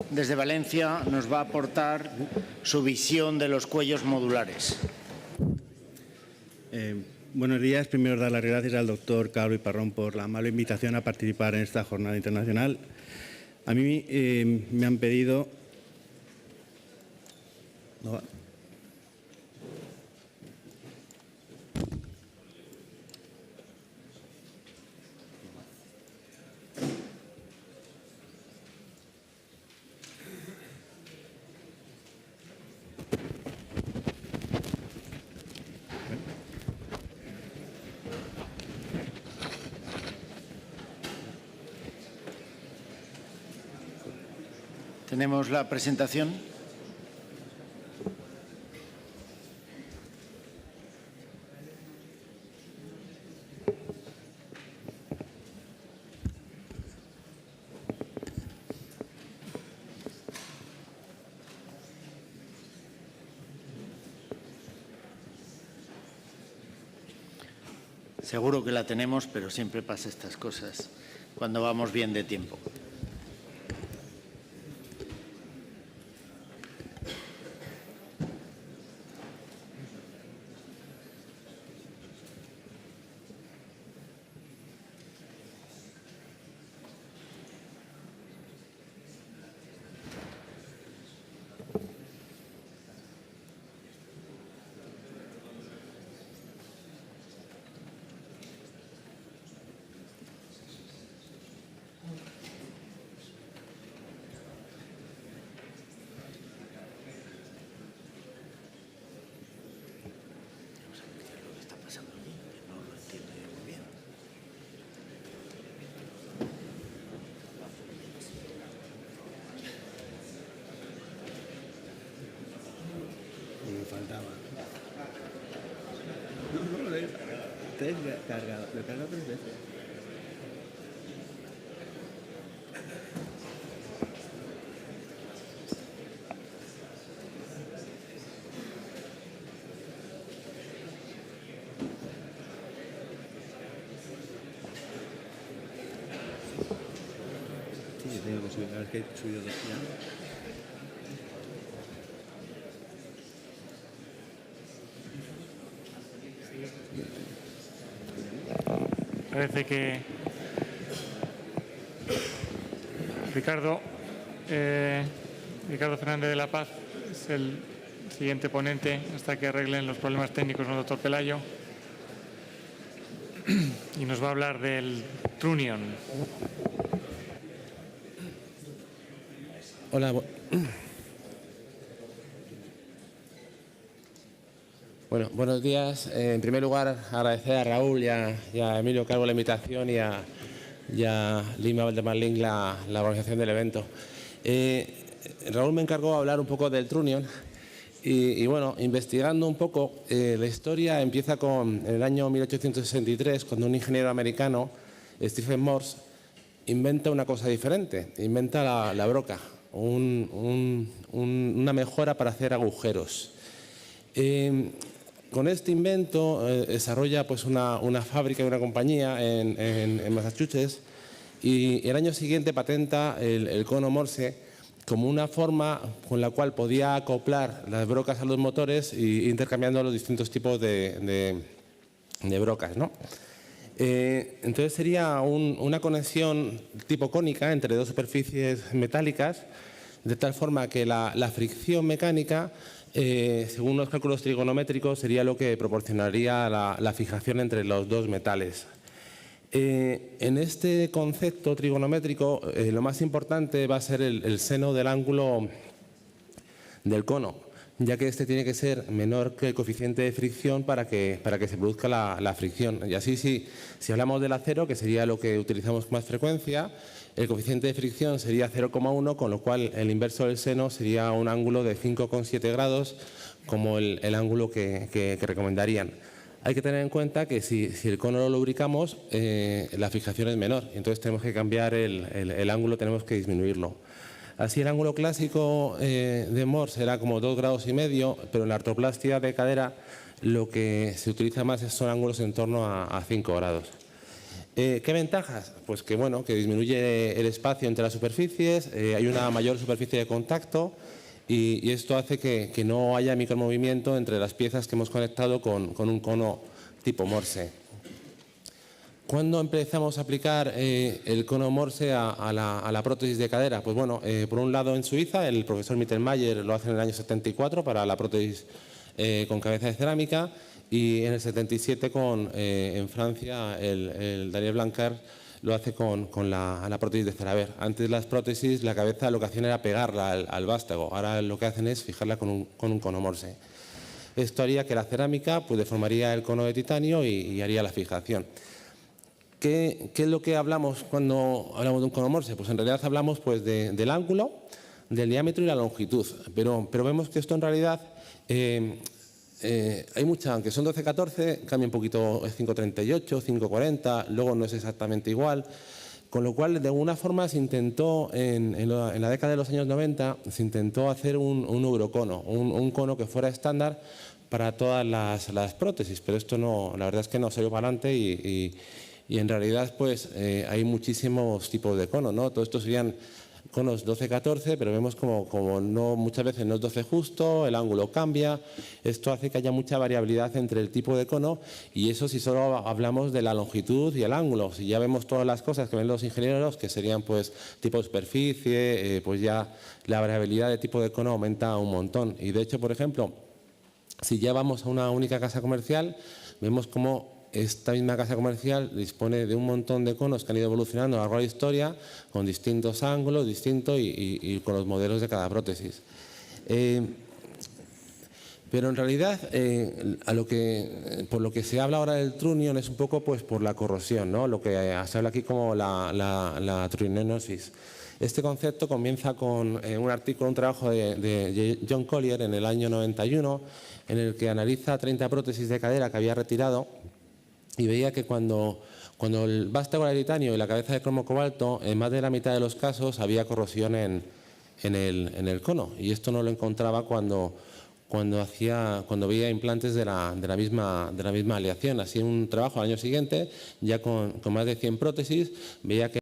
desde Valencia, nos va a aportar su visión de los cuellos modulares. Buenos días. Primero, dar las gracias al doctor Carlos Iparrón por la amable invitación a participar en esta jornada internacional. A mí me han pedido... Tenemos la presentación. Seguro que la tenemos, pero siempre pasa estas cosas cuando vamos bien de tiempo. Lo he cargado 3 veces. Sí, yo tengo que subir, a ver que he subido 2 ya. Parece que Ricardo Fernández de la Paz es el siguiente ponente hasta que arreglen los problemas técnicos con el doctor Pelayo y nos va a hablar del Trunion. Hola. Bueno, buenos días. En primer lugar, agradecer a Raúl y a Emilio Calvo la invitación y a Lima Valdemarlín la organización del evento. Raúl me encargó de hablar un poco del Trunion y bueno, investigando un poco, la historia empieza en el año 1863, cuando un ingeniero americano, Stephen Morse, inventa una cosa diferente, inventa la broca, una mejora para hacer agujeros. Con este invento desarrolla pues una fábrica y una compañía en Massachusetts y el año siguiente patenta el cono Morse como una forma con la cual podía acoplar las brocas a los motores e intercambiando los distintos tipos de brocas, ¿no? Entonces sería una conexión tipo cónica entre dos superficies metálicas, de tal forma que la fricción mecánica, según los cálculos trigonométricos, sería lo que proporcionaría la fijación entre los dos metales. En este concepto trigonométrico, lo más importante va a ser el seno del ángulo del cono, ya que este tiene que ser menor que el coeficiente de fricción para que se produzca la fricción. Y así, si hablamos del acero, que sería lo que utilizamos con más frecuencia, el coeficiente de fricción sería 0,1, con lo cual el inverso del seno sería un ángulo de 5,7 grados, como el ángulo que recomendarían. Hay que tener en cuenta que si el cono lo lubricamos, la fijación es menor, entonces tenemos que cambiar el ángulo, tenemos que disminuirlo. Así el ángulo clásico de Morse era como 2,5 grados, pero en la artroplastia de cadera lo que se utiliza más son ángulos en torno a 5 grados. ¿Qué ventajas? Pues que, bueno, que disminuye el espacio entre las superficies, hay una mayor superficie de contacto y esto hace que no haya micromovimiento entre las piezas que hemos conectado con un cono tipo Morse. ¿Cuándo empezamos a aplicar el cono Morse a la prótesis de cadera? Pues bueno, por un lado en Suiza, el profesor Mittelmeier lo hace en el año 74 para la prótesis con cabeza de cerámica, y en el 77 en Francia el Daniel Blanquer lo hace con la prótesis de Ceraver. Antes las prótesis, la cabeza lo que hacían era pegarla al vástago, ahora lo que hacen es fijarla con un cono Morse. Esto haría que la cerámica pues, deformaría el cono de titanio y haría la fijación. ¿Qué es lo que hablamos cuando hablamos de un cono Morse? Pues en realidad hablamos pues, del ángulo, del diámetro y la longitud, pero vemos que esto en realidad hay mucha, aunque son 12-14, cambia un poquito, es 5-38, 5-40, luego no es exactamente igual, con lo cual de alguna forma se intentó, en la década de los años 90, se intentó hacer un eurocono, un cono que fuera estándar para todas las prótesis, pero esto no, la verdad es que no salió para adelante y en realidad pues hay muchísimos tipos de cono, ¿no? Todo esto serían conos 12-14, pero vemos como no, muchas veces no es 12 justo, el ángulo cambia, esto hace que haya mucha variabilidad entre el tipo de cono y eso si solo hablamos de la longitud y el ángulo. Si ya vemos todas las cosas que ven los ingenieros, que serían pues tipo de superficie, pues ya la variabilidad de tipo de cono aumenta un montón. Y de hecho, por ejemplo, si ya vamos a una única casa comercial, vemos como esta misma casa comercial dispone de un montón de conos que han ido evolucionando a lo largo de la historia, con distintos ángulos, distintos y con los modelos de cada prótesis. Pero en realidad, por lo que se habla ahora del trunion es un poco pues, por la corrosión, ¿no? Lo que se habla aquí como la trunionosis. Este concepto comienza con un artículo, un trabajo de John Collier en el año 91, en el que analiza 30 prótesis de cadera que había retirado y veía que cuando el vástago era de titanio y la cabeza de cromo cobalto, en más de la mitad de los casos había corrosión en el cono. Y esto no lo encontraba cuando veía implantes de la misma aleación. Así en un trabajo al año siguiente, ya con más de 100 prótesis, veía que